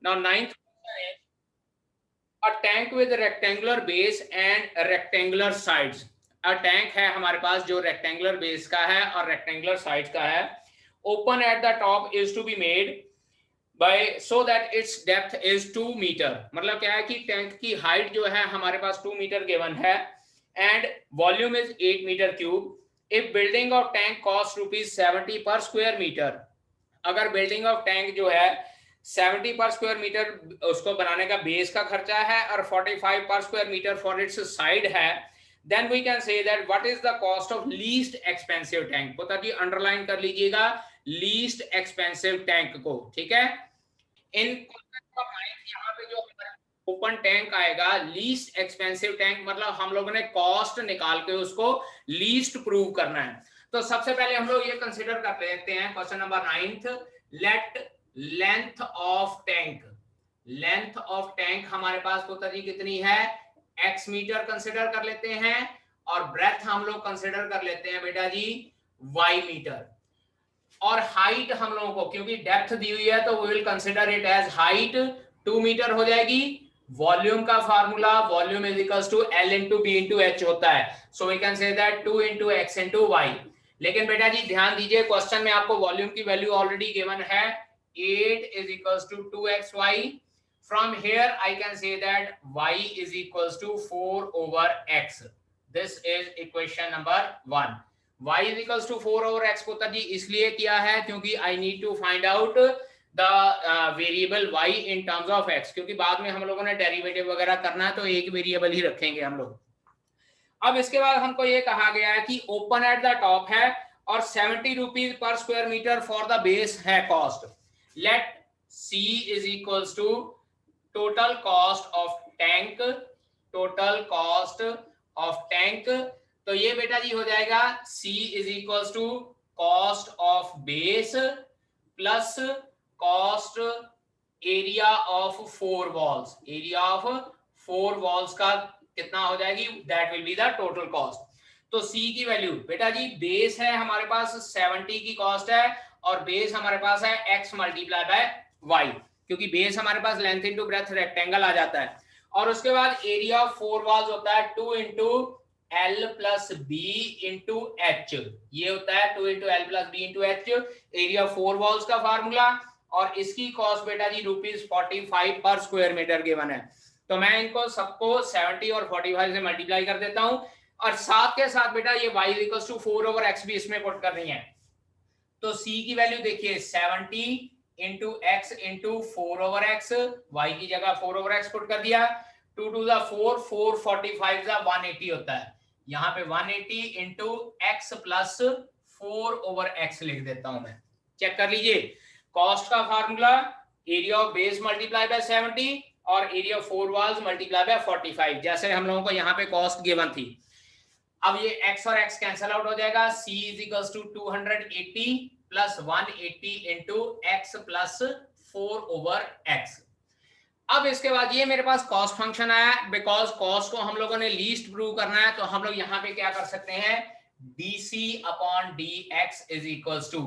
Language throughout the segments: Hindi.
Now ninth a tank with rectangular base and rectangular sides. A tank है हमारे पास जो रेक्टेंगुलर बेस का है और रेक्टेंगुलर साइड्स का है। Open at the top is to be made by so that its depth is 2 metre. मतलब क्या है कि टैंक की हाइट जो है हमारे पास 2 मीटर गिवन है and volume is 8 metre cube. If building of tank cost ₹70 per square metre, अगर बिल्डिंग ऑफ टैंक जो है 70 पर स्क्वायर मीटर उसको बनाने का बेस का खर्चा है और 45 पर square metre for its side है, then we can say that what is the cost of least expensive tank. पता जी अंडरलाइन कर लीजिएगा लीस्ट एक्सपेंसिव टैंक को, ठीक है। इन यहाँ पे जो ओपन टैंक आएगा लीस्ट एक्सपेंसिव टैंक, मतलब हम लोगों ने कॉस्ट निकाल के उसको लीस्ट प्रूव करना है। तो सबसे पहले हम लोग ये कंसीडर कर लेते हैं question number 9th, late length of tank. Length of tank हमारे पास पुत्र जी कितनी है, x मीटर कंसीडर कर लेते हैं और ब्रेथ हम लोग कंसीडर कर लेते हैं बेटा जी y मीटर। और हाइट हम लोगों को क्योंकि डेप्थ दी हुई है तो we will consider it as height 2 metre हो जाएगी। वॉल्यूम का formula volume is equals to L into b into h होता है, so we can say that 2 into x into y. लेकिन बेटा जी ध्यान दीजिए क्वेश्चन में आपको वॉल्यूम की वैल्यू ऑलरेडी गिवन है 8 is equals to 2xy। From here I can say that y is equals to 4 over x। This is equation number 1। y is equals to 4 over x पुत्र जी इसलिए किया है क्योंकि I need to find out the variable y in terms of x, क्योंकि बाद में हम लोगों ने डेरिवेटिव वगैरह करना है तो एक वेरिएबल ही रखेंगे हम लोग। अब इसके बाद हमको ये कहा गया है कि ओपन एट द टॉप है और 70 rupees per square metre for the base है cost. Let c is equals to total cost of tank, total cost of tank. तो ये बेटा जी हो जाएगा c is equals to cost of base plus cost area of 4 walls. Area of 4 walls का कितना हो जाएगी, that will be the total cost. तो c की वैल्यू बेटा जी बेस है हमारे पास 70 की कॉस्ट है और बेस हमारे पास है x मल्टीप्लाई बाय y, क्योंकि बेस हमारे पास लेंथ इनटू ब्रेथ रेक्टेंगल आ जाता है। और उसके बाद एरिया ऑफ 4 वॉल्स होता है 2 into L plus b into h. ये होता है 2 into l plus b into h, area 4 walls का फार्मूला। और इसकी कॉस्ट बेटा जी ₹45 पर स्क्वायर मीटर गिवन है। तो मैं इनको सबको 70 और 45 से मल्टीप्लाई कर देता हूं और साथ के साथ बेटा ये y equals to 4 over x भी इसमें पुट करनी है। तो c की वैल्यू देखिए 70 into x into 4 over x, y की जगह 4 ओवर x पुट कर दिया। 2 टू द 4, 4 45 द 180 होता है। यहाँ पे 180 into x plus 4 over x लिख देता हूं मैं। चेक कर लीजिए कॉस्ट का formula area of base multiply by 70 और area of 4 walls multiply by 45, जैसे हम लोगों को यहाँ पे कॉस्ट गिवन थी। अब ये x और x कैंसिल आउट हो जाएगा। c is equals to 280 plus 180 into x plus 4 over x। अब इसके बाद ये मेरे पास कॉस्ट फंक्शन आया, बिकॉज कॉस्ट को हम लोगों ने लीस्ट प्रूव करना है तो हम लोग यहाँ पे क्या कर सकते हैं dc upon dx is equals to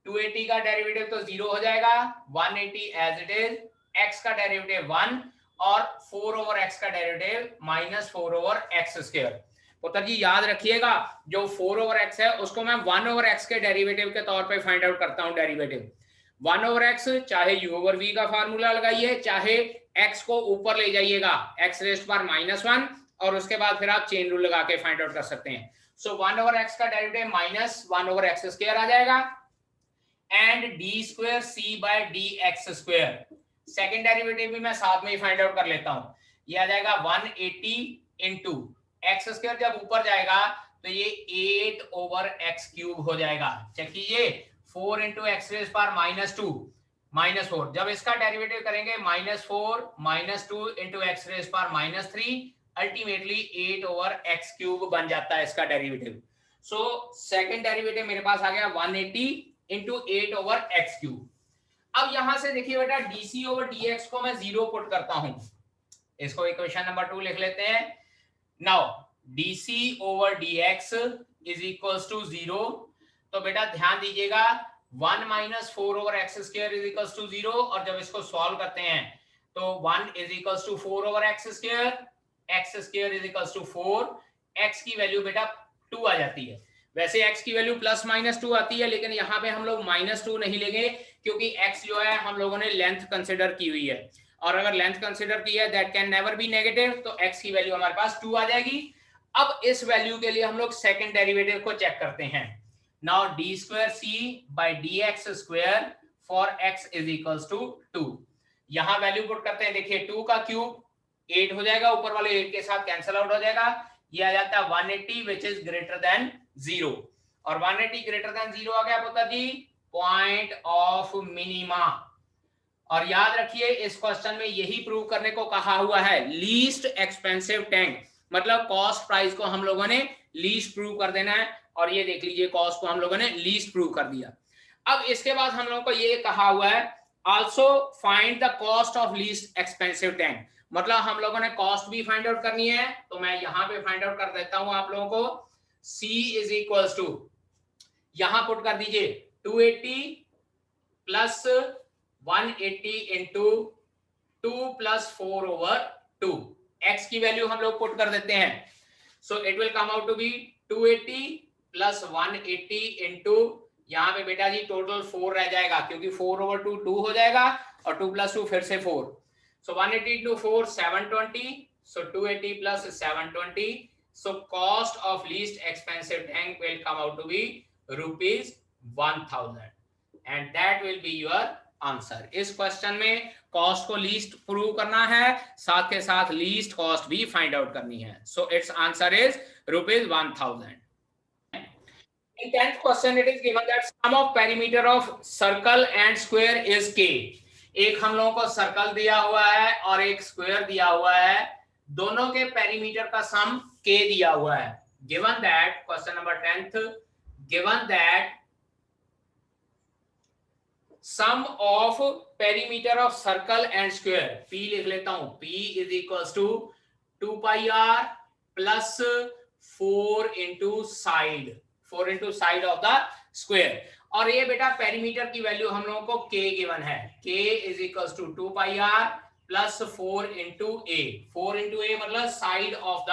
280 का डेरिवेटिव तो 0 हो जाएगा, 180 एज इट इज, x का डेरिवेटिव 1 और 4 ओवर x का derivative minus 4 over x square. पुत्र जी याद रखिएगा जो 4 ओवर x है उसको मैं 1 ओवर x के डेरिवेटिव के तौर पे फाइंड आउट करता हूं। डेरिवेटिव 1 ओवर x चाहे u ओवर v का फार्मूला लगाइए चाहे x को ऊपर ले जाइएगा x रेस्ट पर -1 और उसके बाद फिर आप चेन रूल लगा के फाइंड आउट कर सकते हैं। सो 1 ओवर x का derivative minus 1 over x square आ जाएगा and d square c by dx square. Second derivative भी मैं साथ में ही फाइंड आउट कर लेता हूं। ये आ जाएगा 180 इंटू एक्स स्क्वायर, जब ऊपर जाएगा तो ये 8 ओवर एक्स क्यूब हो जाएगा। चेक कीजिए 4 इंटू एक्स रेज पर -2 -4, जब इसका डेरिवेटिव करेंगे -4 -2 इंटू एक्स रेज पर -3, अल्टीमेटली 8 ओवर एक्स क्यूब बन जाता है इसका डेरिवेटिव। सो सेकेंड डेरिवेटिव मेरे पास आ गया 180 इंटू 8 ओवर एक्स क्यूब। अब यहां से देखिए बेटा डीसी ओवर डीएक्स को मैं 0 पुट करता हूं, इसको इक्वेशन नंबर 2 लिख लेते हैं। Now dc over dx is equals to 0। तो बेटा ध्यान दीजिएगा 1 minus 4/x² is equal to 0, और जब इसको सॉल्व करते हैं तो 1 is equal to 4/x², x² is equal to 4, x की वैल्यू बेटा 2 आ जाती है। वैसे x की वैल्यू +-2 आती है, लेकिन यहाँ पे हम लोग -2 नहीं लेंगे, क्योंकि x जो है हम लोगों ने लेंथ कंसिडर की हुई है, और अगर लेंथ कंसिडर की है that can never be negative, तो x की वैल्यू हमारे पास 2 आ जाएगी। अब इस वैल्यू के लिए हम लोग सेकंड डेरिवेटिव को चेक करते हैं। Now d²c/dx² for x is equals to 2, यहां वैल्यू पुट करते हैं। देखिए 2 का क्यूब 8 हो जाएगा, ऊपर वाले 8 के साथ कैंसिल आउट हो जाएगा, ये आ जाता है 180 विच इज ग्रेटर देन 0, और 180 ग्रेटर देन 0 आ गया पुत्र जी, पॉइंट ऑफ मिनिमा। और याद रखिए इस क्वेश्चन में यही प्रूव करने को कहा हुआ है, लीस्ट एक्सपेंसिव टैंक, मतलब कॉस्ट प्राइस को हम लोगों ने लीस्ट प्रूव कर देना है, और ये देख लीजिए कॉस्ट को हम लोगों ने लीस्ट प्रूव कर दिया। अब इसके बाद हम लोगों को ये कहा हुआ है also find the cost of least expensive tank, मतलब हम लोगों ने कॉस्ट भी फाइंड आउट करनी है। तो मैं यहां पे फाइंड आउट कर देता हूं आप लोगों को, C इज इक्वल्स टू, यहां पुट कर दीजिए 280 प्लस 180 इंटू 2 + 4/2, x की वैल्यू हम लोग पुट कर देते हैं। So it will come out to be 280 plus 180 into, यहाँ पे बेटा जी टोटल 4 रह जाएगा, क्योंकि 4/2 2 हो जाएगा, और 2 + 2 फिर से 4, so 180 into 4 720, so 280 plus 720, so cost of least expensive tank will come out to be ₹1000, and that will be your answer. इस क्वेश्चन में कॉस्ट को लीस्ट प्रूव करना है, साथ के साथ लीस्ट कॉस्ट भी फाइंड आउट करनी है। So its answer is ₹1000। In 10th question it is given that sum of perimeter of circle and square is k। एक हम लोगों को सर्कल दिया हुआ है और एक स्क्वायर दिया हुआ है, दोनों के पेरीमीटर का सम k दिया हुआ है। Given that, question number 10th, given that sum of perimeter of circle and square, p लिख लेता हूं, p is equals to 2 pi r plus 4 into side, 4 into side of the square। और ये बेटा पेरीमीटर की वैल्यू हम लोगों को k गिवन है, k is equals to 2 pi r plus 4 into a, 4 into a मतलब साइड ऑफ द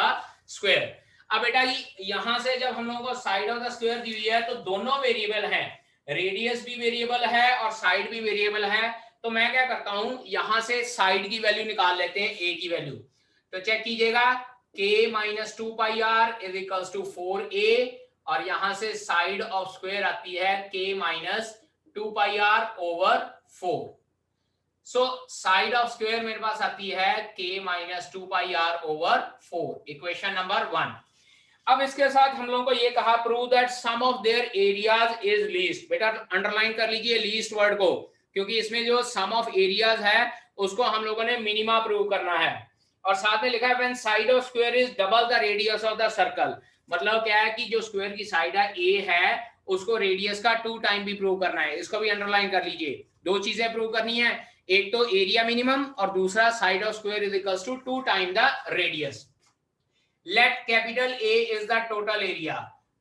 स्क्वायर। अब बेटा यहां से जब हम लोगों को साइड ऑफ द स्क्वायर दी हुई है तो दोनों वेरिएबल हैं, रेडियस भी वेरिएबल है और साइड भी वेरिएबल है। तो मैं क्या करता हूं, यहां से साइड की वैल्यू निकाल लेते हैं, a की वैल्यू। तो चेक कीजिएगा, k - 2 pi r is equals to 4a, और यहां से साइड ऑफ स्क्वायर आती है k - 2 pi r over 4। So side of square मेरे पास आती है k - 2 pi r over 4, equation number 1। अब इसके साथ हम लोगों को ये कहा prove that sum of their areas is least. बेटा अंडरलाइन कर लीजिए लीस्ट वर्ड को, क्योंकि इसमें जो सम ऑफ एरियाज है उसको हम लोगों ने मिनिमा प्रूव करना है। और साथ में लिखा है when side of square is double the radius of the circle, मतलब क्या है कि जो स्क्वायर की साइड है a है उसको रेडियस का 2 टाइम भी प्रूव करना है। इसको भी अंडरलाइन कर लीजिए, दो चीजें प्रूव करनी है, एक तो एरिया मिनिमम और दूसरा side of square is equals to 2 time the radius. Let capital A is the total area,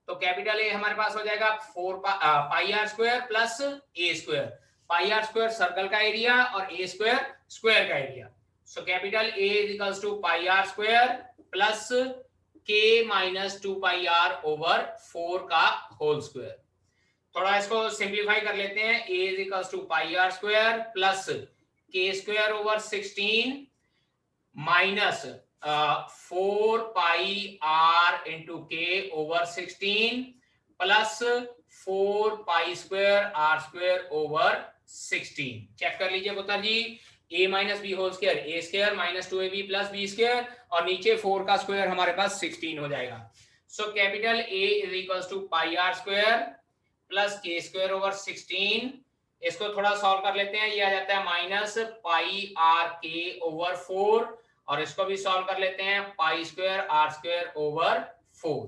तो कैपिटल A हमारे पास हो जाएगा 4 pi r square plus a square. Pi r square circle का एरिया और a स्क्वायर स्क्वायर का area. So capital A is equals to pi r square plus k - 2 pi r over 4 का होल स्क्वायर। थोड़ा इसको सिंप्लीफाई कर लेते हैं, a is equals to pi r square plus k square over 16 minus 4 pi r into k over 16 plus 4 pi square r square over 16। Check कर लीजिए पुत्र जी, a - b whole square, a square minus 2ab plus b square, और नीचे 4 का स्क्वायर हमारे पास 16 हो जाएगा। So capital A is equals to pi r square plus k square over 16। इसको थोड़ा सॉल्व कर लेते हैं, ये आ जाता है minus pi r k over 4, और इसको भी सॉल्व कर लेते हैं, पाई स्क्वायर r स्क्वायर ओवर 4।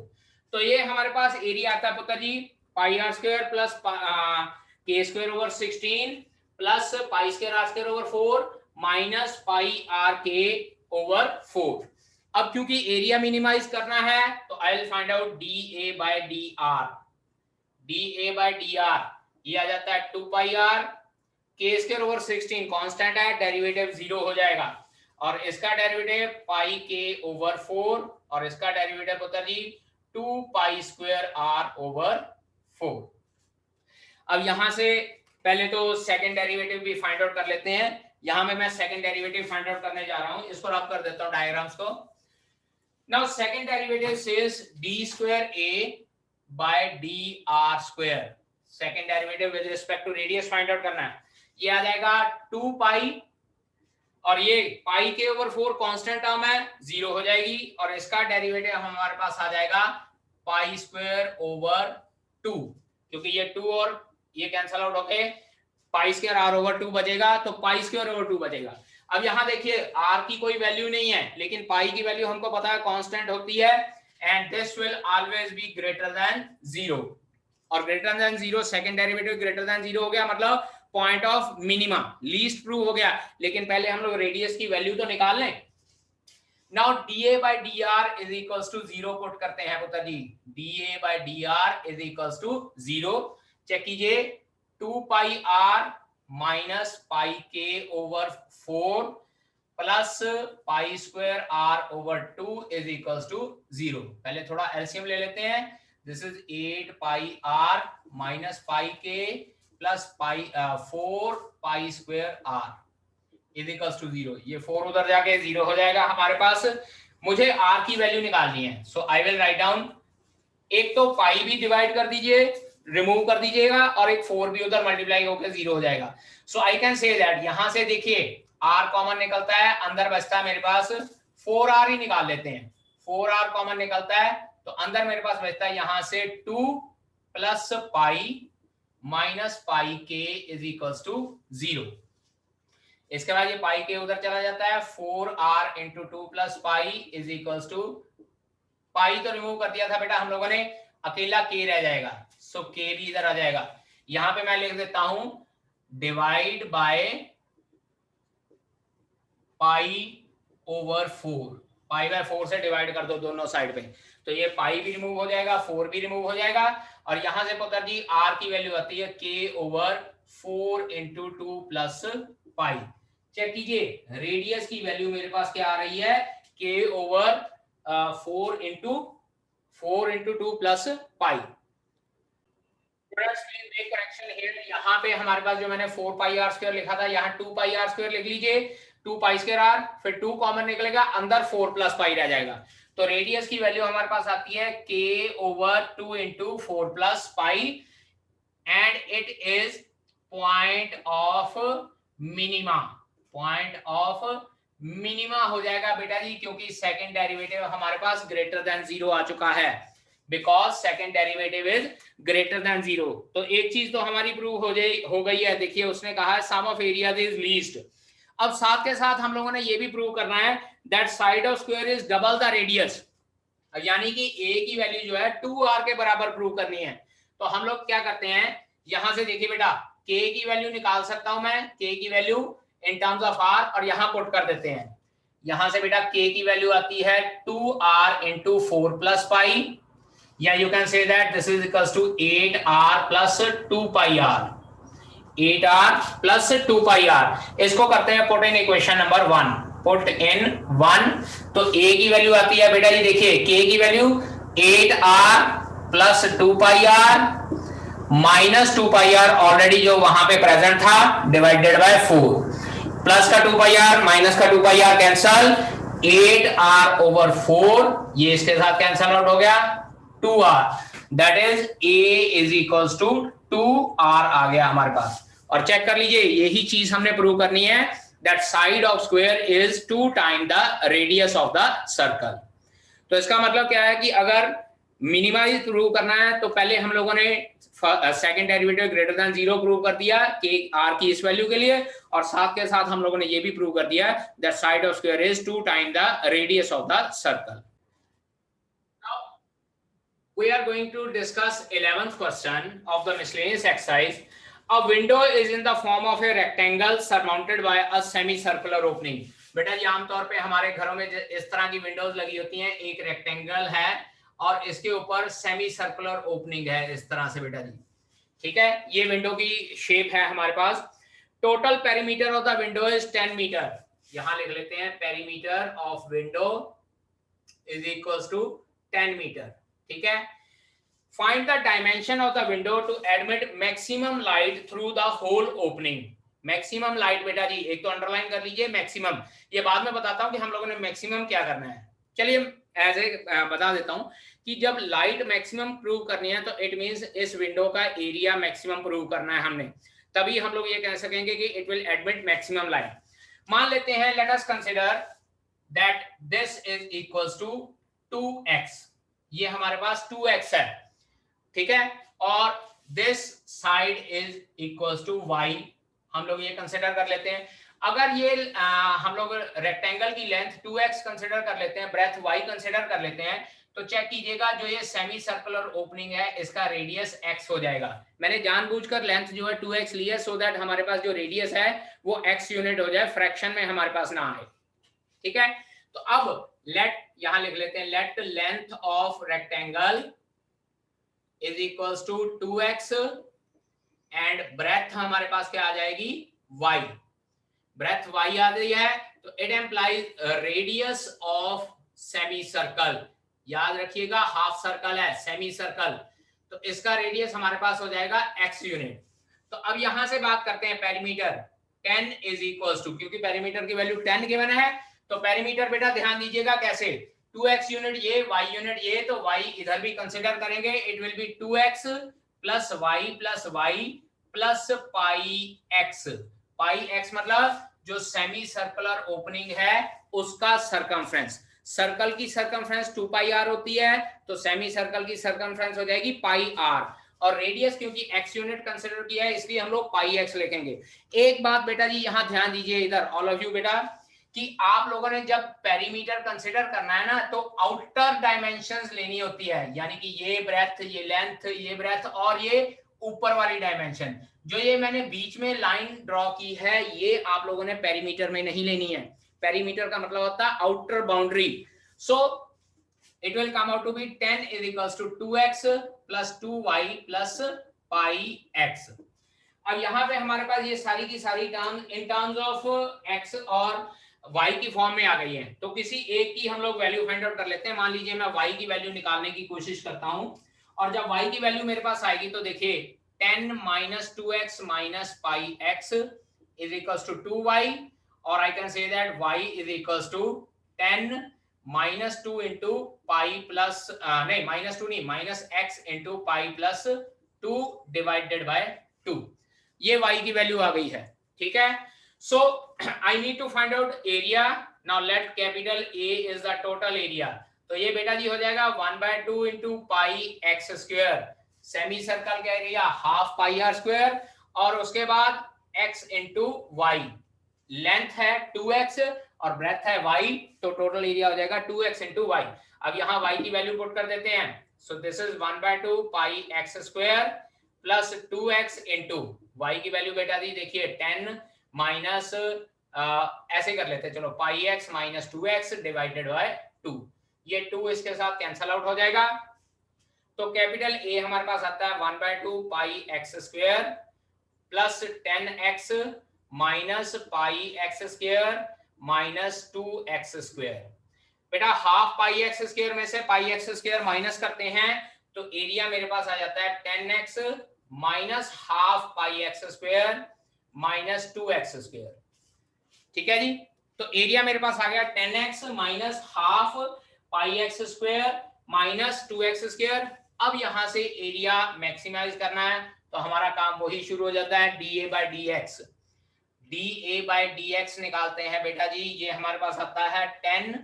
तो ये हमारे पास एरिया आता है पुत्र जी पाई r square plus k square over 16 plus pi square r square over 4 minus pi r k over 4। अब क्योंकि एरिया मिनिमाइज करना है तो I will find out dA by dr। dA by dr ये आ जाता है 2 पाई आर, के स्क्वायर ओवर 16 कांस्टेंट है, डेरिवेटिव 0 हो जाएगा, और इसका डेरिवेटिव पाई के ओवर 4, और इसका डेरिवेटिव होता है जी 2 पाई स्क्वायर आर ओवर 4। अब यहां से पहले तो सेकंड डेरिवेटिव भी फाइंड आउट कर लेते हैं। यहां में मैं सेकंड डेरिवेटिव फाइंड आउट करने जा रहा हूं, इसको रब कर देता हूं डायग्राम्स को। Now second derivative says d square a by dr square. Second derivative with respect to radius find out करना है। ये आ जाएगा 2 पाई, और ये पाई के ओवर 4 कांस्टेंट टर्म है, 0 हो जाएगी, और इसका डेरिवेटिव हमारे पास आ जाएगा पाई स्क्वायर ओवर 2, क्योंकि ये 2 और ये कैंसिल आउट होके पाई स्क्वायर आर ओवर 2 बचेगा, तो पाई स्क्वायर ओवर 2 बचेगा। अब यहां देखिए आर की कोई वैल्यू नहीं है, लेकिन पाई की वैल्यू हमको पता है कांस्टेंट होती है, and this will always be greater than 0, और greater than 0 second derivative greater than 0 हो गया, मतलब point of minima, least prove हो गया। लेकिन पहले हम लोग रेडियस की वैल्यू तो निकाल लें। Now dA by dr is equals to 0 put करते हैं पुत्र जी, dA by dr is equals to 0। Check कीजिए 2 पाई r माइनस पाई के over 4 plus pi square r over 2 is equals to 0। पहले थोड़ा एलसीएम ले लेते हैं। This is 8 pi r minus pi के plus pi 4 pi square r is equals to 0। ये 4 उधर जाके 0 हो जाएगा हमारे पास। मुझे r की वैल्यू निकालनी है, सो आई विल राइट डाउन, एक तो पाई भी डिवाइड कर दीजिए, रिमूव कर दीजिएगा, और एक 4 भी उधर मल्टीप्लाई होकर 0 हो जाएगा। सो आई कैन से दैट, यहां से देखिए r कॉमन निकलता है, अंदर बचता है मेरे पास 4r ही निकाल लेते हैं, 4r कॉमन निकलता है, तो अंदर मेरे पास बचता है यहां से 2 प्लस पाई माइनस पाई के इज इक्वल्स टू 0। इसके बाद ये पाई के उधर चला जाता है, 4r into 2 plus pi is equals to, pi तो रिमूव कर दिया था बेटा हम लोगों ने, अकेला k रह जाएगा, सो k भी इधर आ जाएगा। यहां पे मैं लिख देता हूं divide by pi over 4, pi by 4 से डिवाइड कर दो दोनों साइड पे, तो ये पाई भी रिमूव हो जाएगा, 4 भी रिमूव हो जाएगा, और यहां से पुत्र जी r की वैल्यू आती है k over 4 into 2 plus pi. Check कीजिए रेडियस की वैल्यू मेरे पास क्या आ रही है, k over 4 into 2 plus pi. यहाँ पे हमारे पास जो मैंने 4 पाई आर स्क्वायर लिखा था, यहाँ 2 पाई आर स्क्वायर लिख लीजिए, 2 पाई स्क्वायर आर, फिर 2 कॉमन निकलेगा, अंदर 4 प्लस पाई रह जाएगा, तो रेडियस की वैल्यू हमारे पास आती है k over 2 into 4 plus pi, and it is point of minima, point of minima हो जाएगा बेटा जी, क्योंकि सेकंड डेरिवेटिव हमारे पास ग्रेटर देन 0 आ चुका है, because second derivative is greater than 0। तो एक चीज तो हमारी प्रूव हो गई है, देखिए उसने कहा है सम ऑफ एरियाज इज लीस्ट। अब साथ के साथ हम लोगों ने ये भी प्रूव करना है that side of square is double the radius, यानी कि a की वैल्यू जो है 2r के बराबर प्रूव करनी है। तो हम लोग क्या करते हैं, यहां से देखिए बेटा k की वैल्यू निकाल सकता हूं मैं, k की value in terms of r, और यहां पुट कर देते हैं, यहां से बेटा k की वैल्यू आती है 2r इंटू 4 प्लस पाई, या you can say that this is equals to 8r plus 2 pi r, 8r plus 2 pi r। इसको करते हैं put in equation number 1, put in 1, तो a की वैल्यू आती है बेटा जी देखिए, k की वैल्यू 8r प्लस 2 पाई r माइनस 2 पाई r ऑलरेडी जो वहां पे प्रेजेंट था, डिवाइडेड बाय 4, प्लस का 2 पाई r माइनस का 2 पाई r कैंसल, 8r ओवर 4, ये इसके साथ कैंसल आउट हो गया, 2r, that is a is equals to 2r आ गया हमारे पास। और चेक कर लीजिए यही चीज हमने प्रूव करनी है, that side of square is 2 time the radius of the circle. तो इसका मतलब क्या है कि अगर मिनिमाइज प्रूव करना है तो पहले हम लोगों ने second derivative greater than 0 prove कर दिया कि r की इस वैल्यू के लिए, और साथ के साथ हम लोगों ने ये भी प्रूव कर दिया that side of square is 2 time the radius of the circle. Now we are going to discuss 11th question of the miscellaneous exercise. A window is in the form of a rectangle surmounted by a semicircular opening. बेटा जी आमतौर पे हमारे घरों में इस तरह की विंडोज लगी होती हैं, एक रेक्टेंगल है और इसके ऊपर सेमी सर्कुलर ओपनिंग है इस तरह से बेटा जी, ठीक है, ये विंडो की शेप है हमारे पास। Total perimeter of the window is 10 metre. यहां लिख लेते हैं perimeter of window is equals to 10 metre. ठीक है, find the dimension of the window to admit maximum light through the whole opening. Maximum light बेटा जी एक तो अंडरलाइन कर लीजिए मैक्सिमम, ये बाद में बताता हूं कि हम लोगों ने मैक्सिमम क्या करना है। चलिए एज ए बता देता हूं कि जब लाइट मैक्सिमम प्रूव करनी है तो इट मींस इस विंडो का एरिया मैक्सिमम प्रूव करना है हमने, तभी हम लोग ये कह सकेंगे कि it will admit maximum light. मान लेते हैं let us consider that this is equals to 2x, ये हमारे पास 2x है। ठीक है, और this side is equals to y, हम लोग ये कंसीडर कर लेते हैं। अगर ये हम लोग रेक्टेंगल की लेंथ 2x कंसीडर कर लेते हैं, ब्रेथ y कंसीडर कर लेते हैं, तो चेक कीजिएगा जो ये सेमी सर्कुलर ओपनिंग है इसका रेडियस x हो जाएगा। मैंने जानबूझकर लेंथ जो है 2x ली है सो दैट हमारे पास जो रेडियस है वो x यूनिट हो जाए, फ्रैक्शन में हमारे पास ना आए। ठीक है, तो अब लेट यहां लिख लेते हैं let length of rectangle is equals to 2x and breadth हमारे पास क्या आ जाएगी y। ब्रेथ y आ गई है तो it implies radius of semicircle. याद रखिएगा हाफ सर्कल है सेमी सर्कल, तो इसका रेडियस हमारे पास हो जाएगा x यूनिट। तो अब यहां से बात करते हैं पेरीमीटर 10 इज इक्वल्स टू, क्योंकि पेरीमीटर की वैल्यू 10 गिवन है तो पेरीमीटर बेटा ध्यान दीजिएगा कैसे, 2x यूनिट ये y यूनिट ये, तो y इधर भी कंसीडर करेंगे, it will be 2x plus y plus pi x। Pi x मतलब जो सेमी सर्कुलर ओपनिंग है उसका सरकमफ्रेंस। सर्कल की सरकमफ्रेंस 2 पाई r होती है, तो सेमी सर्कल की सरकमफ्रेंस हो जाएगी पाई r, और रेडियस क्योंकि x यूनिट कंसीडर किया है इसलिए हम लोग पाई x लिखेंगे। एक बात बेटा जी यहां ध्यान दीजिए इधर ऑल ऑफ यू बेटा, कि आप लोगों ने जब पेरीमीटर कंसीडर करना है ना तो आउटर डायमेंशंस लेनी होती है, यानी कि ये ब्रेथ ये लेंथ ये ब्रेथ और ये ऊपर वाली डायमेंशन। जो ये मैंने बीच में लाइन ड्रॉ की है ये आप लोगों ने पेरीमीटर में नहीं लेनी है। पेरीमीटर का मतलब होता है outer boundary. So it will come out to be 10 is equals to 2x plus 2y plus pi x। अब यहाँ पे हमारे पास ये सारी की सारी term in terms of x और y की फॉर्म में आ गई है, तो किसी एक की हम लोग वैल्यू फाइंड आउट कर लेते हैं। मान लीजिए मैं y की वैल्यू निकालने की कोशिश करता हूं, और जब y की वैल्यू मेरे पास आएगी तो देखिए 10 minus 2x minus pi x is equals to 2y, और I can say that y is equals to 10 minus 2 into pi plus नहीं माइनस 2 नहीं minus x into pi plus 2 divided by 2। ये y की वैल्यू आ गई है। ठीक है, so I need to find out area. Now let capital A is the total area, तो ये बेटा जी हो जाएगा 1/2 into पाई x स्क्वायर, सेमी सर्कल का एरिया हाफ पाई r स्क्वायर, और उसके बाद x into y, लेंथ है 2x और ब्रेथ है y, तो टोटल एरिया हो जाएगा 2x into y। अब यहाँ y की वैल्यू पुट कर देते हैं, so this is 1/2 pi x square plus 2x into y की वैल्यू बेटा जी देखिए 10 माइनस ऐसे कर लेते हैं, चलो pi x minus 2x divided by 2, ये 2 इसके साथ कैंसल आउट हो जाएगा, तो कैपिटल A हमारे पास आता है 1/2 पाई x square plus 10x minus pi x square minus 2x square. बेटा हाफ पाई x स्क्वायर में से पाई x स्क्वायर माइनस करते हैं तो एरिया मेरे पास आ जाता है 10x माइनस हाफ पाई x square minus 2x square. ठीक है जी, तो एरिया मेरे पास आ गया 10x माइनस हाफ पाई x square minus 2x square. अब यहां से एरिया मैक्सिमाइज करना है तो हमारा काम वही शुरू हो जाता है dA by dx। dA by dx निकालते हैं बेटा जी, ये हमारे पास आता है 10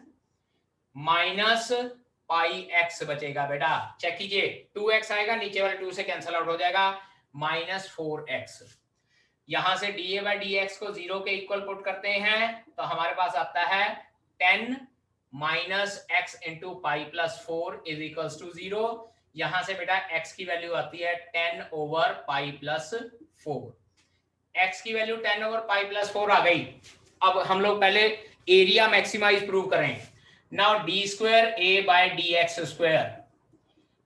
माइनस पाई x बचेगा बेटा, चेक कीजिए 2x आएगा नीचे वाले 2 से कैंसिल आउट हो जाएगा माइनस 4x। यहां से dA by dx को 0 के इक्वल पुट करते हैं तो हमारे पास आता है 10 minus x into pi plus 4 is equals to 0। यहां से बेटा x की वैल्यू आती है 10 ओवर पाई प्लस 4। x की वैल्यू 10 ओवर पाई प्लस 4 आ गई। अब हम लोग पहले एरिया मैक्सिमाइज प्रूव करें। Now D square a by dx square,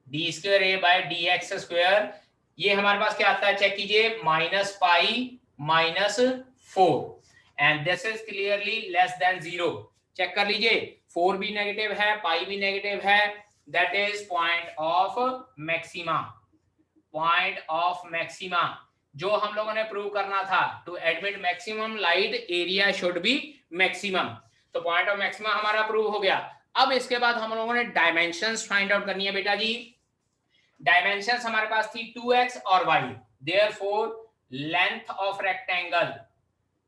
D square a by dx square ये हमारे पास क्या आता है, चेक कीजिए, -π-4 and this is clearly less than 0। Check कर लीजिए, 4 भी नेगेटिव है, पाई भी नेगेटिव है, that is point of maxima. Point of maxima जो हम लोगों ने प्रूव करना था, to admit maximum light area should be maximum. तो पॉइंट ऑफ मैक्सिमा हमारा प्रूव हो गया। अब इसके बाद हम लोगों ने डायमेंशंस फाइंड आउट करनी है बेटा जी। डायमेंशंस हमारे पास थी 2x और y, therefore length of rectangle,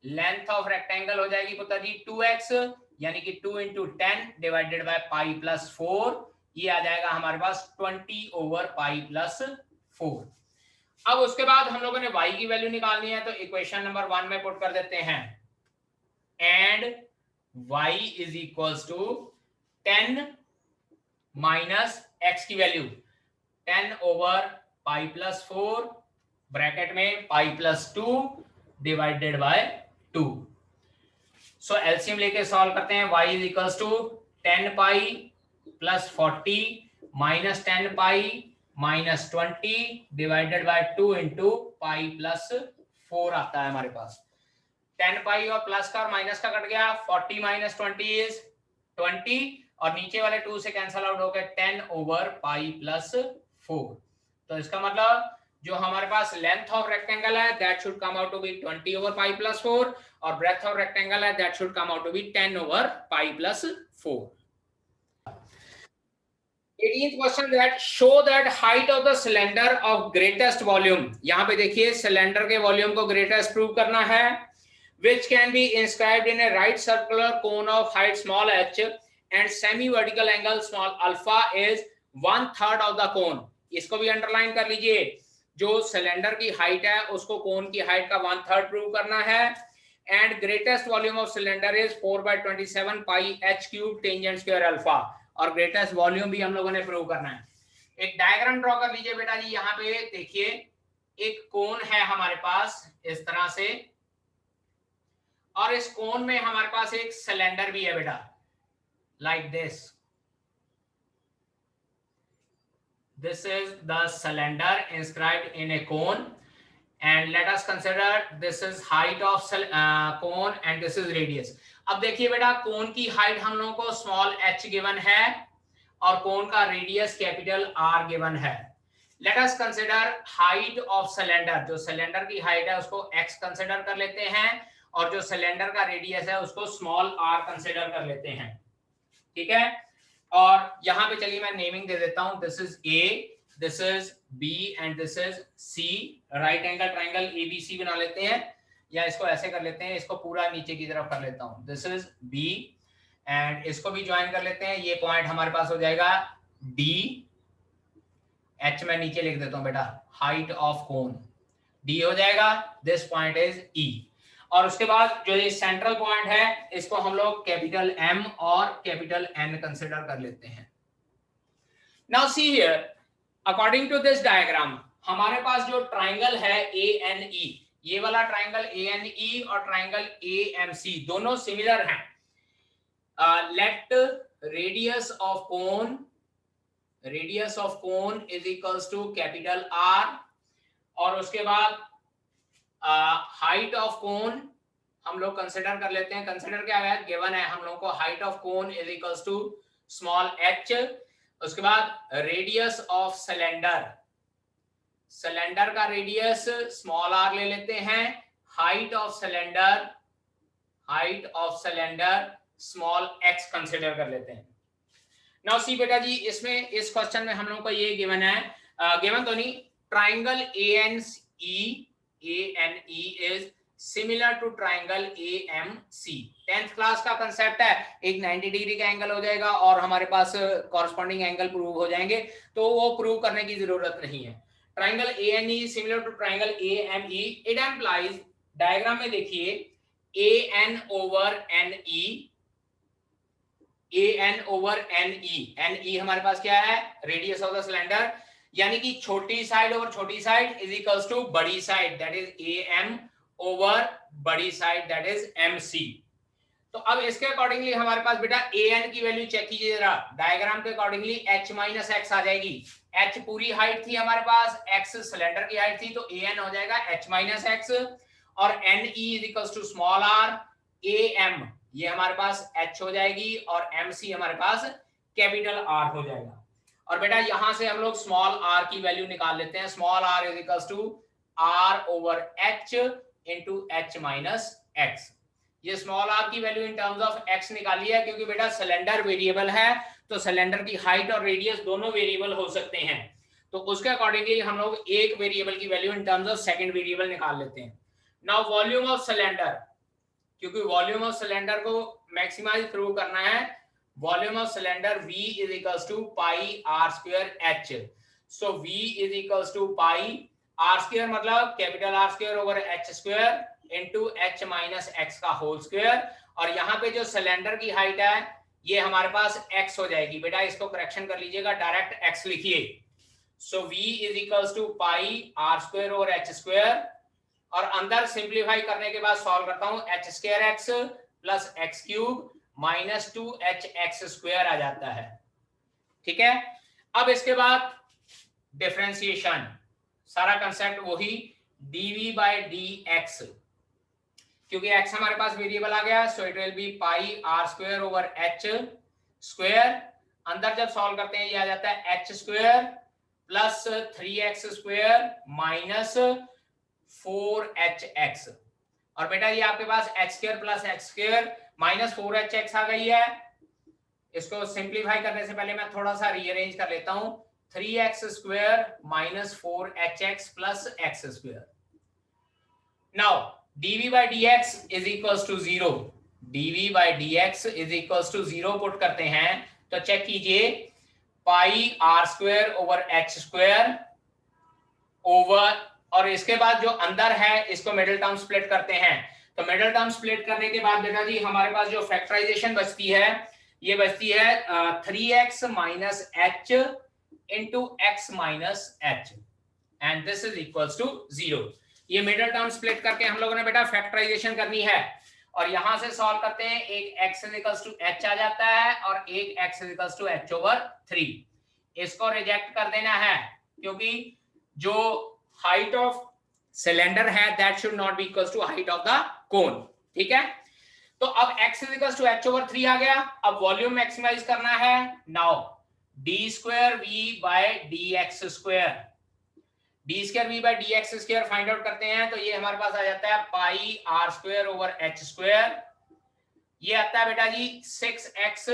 length of rectangle हो जाएगी पुत्र जी 2x, यानी कि 2 × 10 डिवाइडेड बाय π+4, ये आ जाएगा हमारे पास 20/π+4। अब उसके बाद हम लोगों ने y की वैल्यू निकालनी है, तो इक्वेशन नंबर 1 में पुट कर देते हैं, and y is equals to 10 minus x की वैल्यू 10/π+4 ब्रैकेट में π+2 डिवाइडेड बाय 2। सो एलसीएम लेके सॉल्व करते हैं। y is equals to 10π+40 minus 10π-20 divided by 2 into π+4 आता है हमारे पास। 10π और प्लस का और माइनस का कट गया, 40 - 20 इज 20 और नीचे वाले 2 से कैंसल आउट हो गए 10/π+4। तो इसका मतलब जो हमारे पास लेंथ ऑफ रेक्टेंगल है that should come out to be 20/π+4 और ब्रेथ ऑफ रेक्टेंगल है that should come out to be 10/π+4। 18th question, that show that height of the cylinder of greatest volume. यहां पे देखिए सिलेंडर के वॉल्यूम को ग्रेटेस्ट प्रूव करना है, which can be inscribed in a right circular cone of height small h and semi vertical angle small alpha is 1/3 of the cone। इसको भी अंडरलाइन कर लीजिए, जो सिलेंडर की हाइट है उसको कोन की हाइट का 1/3 प्रूव करना है, and greatest volume of cylinder is 4/27 πh³ tangent square alpha, और ग्रेटेस्ट वॉल्यूम भी हम लोगों ने प्रूव करना है। एक डायग्राम ड्रॉ कर लीजिए बेटा जी। यहाँ पे देखिए एक कोन है हमारे पास इस तरह से, और इस कोन में हमारे पास एक सिलेंडर भी है बेटा, like this. This is the cylinder inscribed in a cone, and let us consider this is height of cone and this is radius। अब देखिए बेटा, कोन की हाइट हम लोगों को स्मॉल h गिवन है और कोन का रेडियस कैपिटल R गिवन है। Let us consider height of cylinder, जो सिलेंडर की हाइट है उसको x कंसिडर कर लेते हैं और जो सिलेंडर का रेडियस है उसको स्मॉल r कंसिडर कर लेते हैं, ठीक है। और यहां पे चलिए मैं नेमिंग दे देता हूं, this is A, this is B and this is C। Right angle triangle ABC बना लेते हैं, या इसको ऐसे कर लेते हैं, इसको पूरा नीचे की तरफ कर लेता हूं, दिस इज B एंड इसको भी ज्वाइन कर लेते हैं। ये पॉइंट हमारे पास हो जाएगा D, H में नीचे लिख देता हूं बेटा, हाइट ऑफ कोन D हो जाएगा, दिस पॉइंट इज E। और उसके बाद जो ये सेंट्रल पॉइंट है इसको हम लोग कैपिटल M और कैपिटल N कंसिडर कर लेते हैं। Now see here, according to this diagram हमारे पास जो ट्रायंगल है ANE, ये वाला ट्रायंगल ANE और ट्रायंगल AMC दोनों सिमिलर हैं। Let radius of cone is equals to capital R, और उसके बाद हाइट ऑफ कोन हम लोग कंसिडर कर लेते हैं। कंसिडर क्या है, गिवन है हम लोग को height of cone is equals to small h। उसके बाद रेडियस ऑफ सिलेंडर, सिलेंडर का रेडियस स्मॉल r ले लेते हैं, height of cylinder small x consider कर लेते हैं। नाउ सी बेटा जी, इसमें इस क्वेश्चन में हम लोग को ये गिवन है, गिवन तो नहीं, triangle ANE is similar to triangle AMC। 10th class का कंसेप्ट है, एक 90 डिग्री का एंगल हो जाएगा और हमारे पास कॉरस्पॉन्डिंग एंगल प्रूव हो जाएंगे, तो वो प्रूव करने की जरूरत नहीं है। Triangle ANE similar to triangle AME, it implies, diagram में देखिए AN over NE, NE हमारे पास क्या है, रेडियस ऑफ द सिलेंडर, यानी कि छोटी साइड ओवर छोटी साइड इज इक्वल्स टू बड़ी side, that is AM over बड़ी साइड, दैट इज MC। तो अब इसके अकॉर्डिंगली हमारे पास बेटा an की वैल्यू चेक कीजिए जरा, डायग्राम के अकॉर्डिंगली h माइनस एक्स आ जाएगी। h पूरी हाइट थी हमारे पास, x सिलेंडर की हाइट थी, तो an हो जाएगा h माइनस एक्स, और ne is equals to small r, am ये हमारे पास h हो जाएगी, और mc हमारे पास कैपिटल R हो जाएगा। और बेटा यहां से हम लोग स्मॉल r की वैल्यू निकाल लेते हैं, small r is equals to r over h into h minus x. ये स्मॉल r की value in terms of x निकाली है, क्योंकि बेटा सिलेंडर वेरिएबल है, तो सिलेंडर की हाइट और रेडियस दोनों वेरिएबल हो सकते हैं, तो उसके अकॉर्डिंगली हम लोग एक वेरिएबल की value in terms of second variable निकाल लेते हैं। नाउ वॉल्यूम ऑफ सिलेंडर, क्योंकि वॉल्यूम ऑफ सिलेंडर को मैक्सिमाइज प्रूव करना है, volume of cylinder v is equals to pi r square h। सो v is equals to pi r square मतलब capital R square over h square into h minus x का होल स्क्वायर, और यहाँ पे जो सिलेंडर की हाइट है ये हमारे पास x हो जाएगी। बेटा इसको करेक्शन कर लीजिएगा, डायरेक्ट x लिखिए। So v is equals to pi r square over h square, और अंदर सिंप्लीफाई करने के बाद सॉल्व करता हूं, h square x plus x cube minus 2hx square आ जाता है। ठीक है, अब इसके बाद डिफरेंशिएशन, सारा कंसेप्ट वही dv बाय dx, क्योंकि x हमारे पास वेरिएबल आ गया, सो it will be pi r square over h square. अंदर जब सॉल्व करते हैं ये आ जाता है h square plus 3x square minus 4hx, और बेटा ये आपके पास x square plus x square minus 4hx आ गई है। इसको सिंप्लीफाई करने से पहले मैं थोड़ा सा रीअरेंज कर लेता हूं, 3x square minus 4hx plus x square. Now dv by dx is equals to 0, dv by dx is equals to 0 put करते हैं तो चेक कीजिए, पाई r square over h square over, और इसके बाद जो अंदर है इसको मिडिल टर्म स्प्लिट करते हैं, तो मिडिल टर्म स्प्लिट करने के बाद बेटा जी हमारे पास जो फैक्टराइजेशन बचती है ये बचती है 3x minus h into x minus h, and this is equals to 0। ये मिडिल टर्म स्प्लिट करके हम लोगों ने बेटा फैक्टराइजेशन करनी है, और यहां से सॉल्व करते हैं, एक x इक्वल्स टू h आ जाता है और एक x equals to h over 3। इसको रिजेक्ट कर देना है, क्योंकि जो हाइट ऑफ सिलेंडर है that should not be equals to height of the cone. ठीक है, तो अब x equals to h over 3 आ गया। अब वॉल्यूम मैक्सिमाइज करना है, now d square v by dx square, d square v by dx square find out करते हैं, तो ये हमारे पास आ जाता है pi r square over h square, ये आता है बेटा जी 6x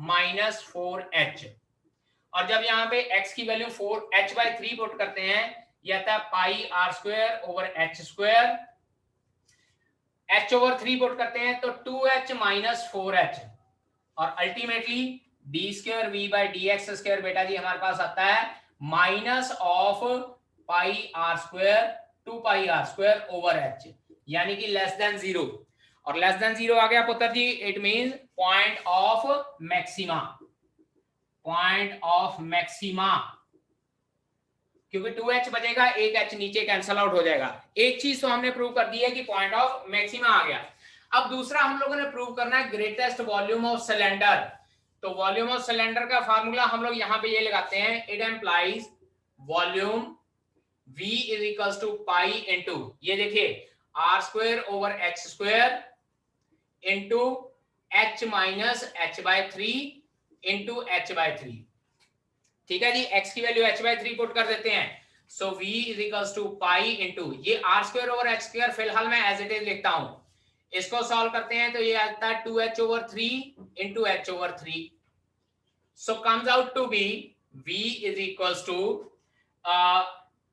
माइनस 4h, और जब यहाँ पे x की वैल्यू 4h बाय 3 पुट करते हैं ये आता है pi r square over h square, h over 3 put करते हैं तो 2h माइनस 4h, और ultimately d square v by dx square बेटा जी हमारे पास आता है minus of pi r square 2 pi r square over h, यानी कि लेस देन 0, और लेस देन 0 आ गया पुत्र जी, it means point of maxima, point of maxima, क्योंकि 2h बचेगा, एक h नीचे कैंसल आउट हो जाएगा। एक चीज तो हमने प्रूव कर दी है कि पॉइंट ऑफ मैक्सिमा आ गया। अब दूसरा हम लोगों ने प्रूव करना है ग्रेटेस्ट वॉल्यूम ऑफ सिलेंडर, तो वॉल्यूम ऑफ सिलेंडर का फार्मूला हम लोग यहाँ पे ये लगाते हैं, it implies volume v is equals to pi into, ये देखिए r square over h square into h minus h by 3 into h by 3। ठीक है जी, x की वैल्यू h बाय 3 पुट कर देते हैं, so v is equals to pi into, ये r square over h square फिलहाल मैं एज इट इज लिखता हूं, इसको सॉल्व करते हैं तो ये आता है 2h over 3 into h over 3, so comes out to be v is equals to,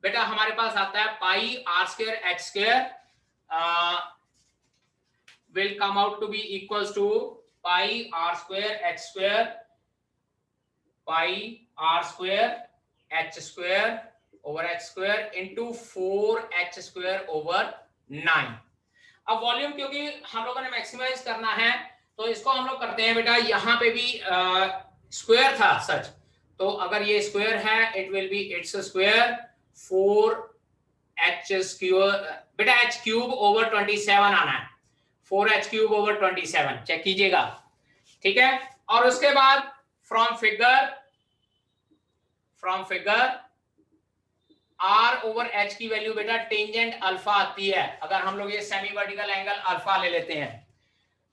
बेटा हमारे पास आता है pi r square h square will come out to be equals to pi r square h square, pi r square h square over h square into 4h square over 9। अब वॉल्यूम क्योंकि हम लोगों ने मैक्सिमाइज करना है तो इसको हम लोग करते हैं बेटा, यहाँ पे भी स्क्वायर था सच, तो अगर ये स्क्वायर है it will be its square 4h square, बेटा h क्यूब ओवर 27 आना है, 4h³/27 चेक कीजिएगा, ठीक है। और उसके बाद फ्रॉम फिगर R/H की वैल्यू बेटा टेंजेंट अल्फा आती है। अगर हम लोग ये सेमी वर्टिकल एंगल अल्फा ले लेते हैं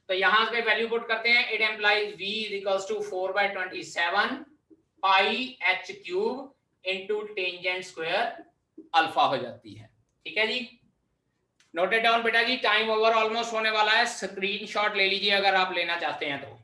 तो यहां पे वैल्यू पुट करते हैं, it implies V equals to 4/27 πh³ into tangent square alpha हो जाती है, ठीक है जी। नोटेड डाउन बेटा जी। टाइम ओवर ऑलमोस्ट होने वाला है, स्क्रीनशॉट ले लीजिए अगर आप लेना चाहते हैं तो।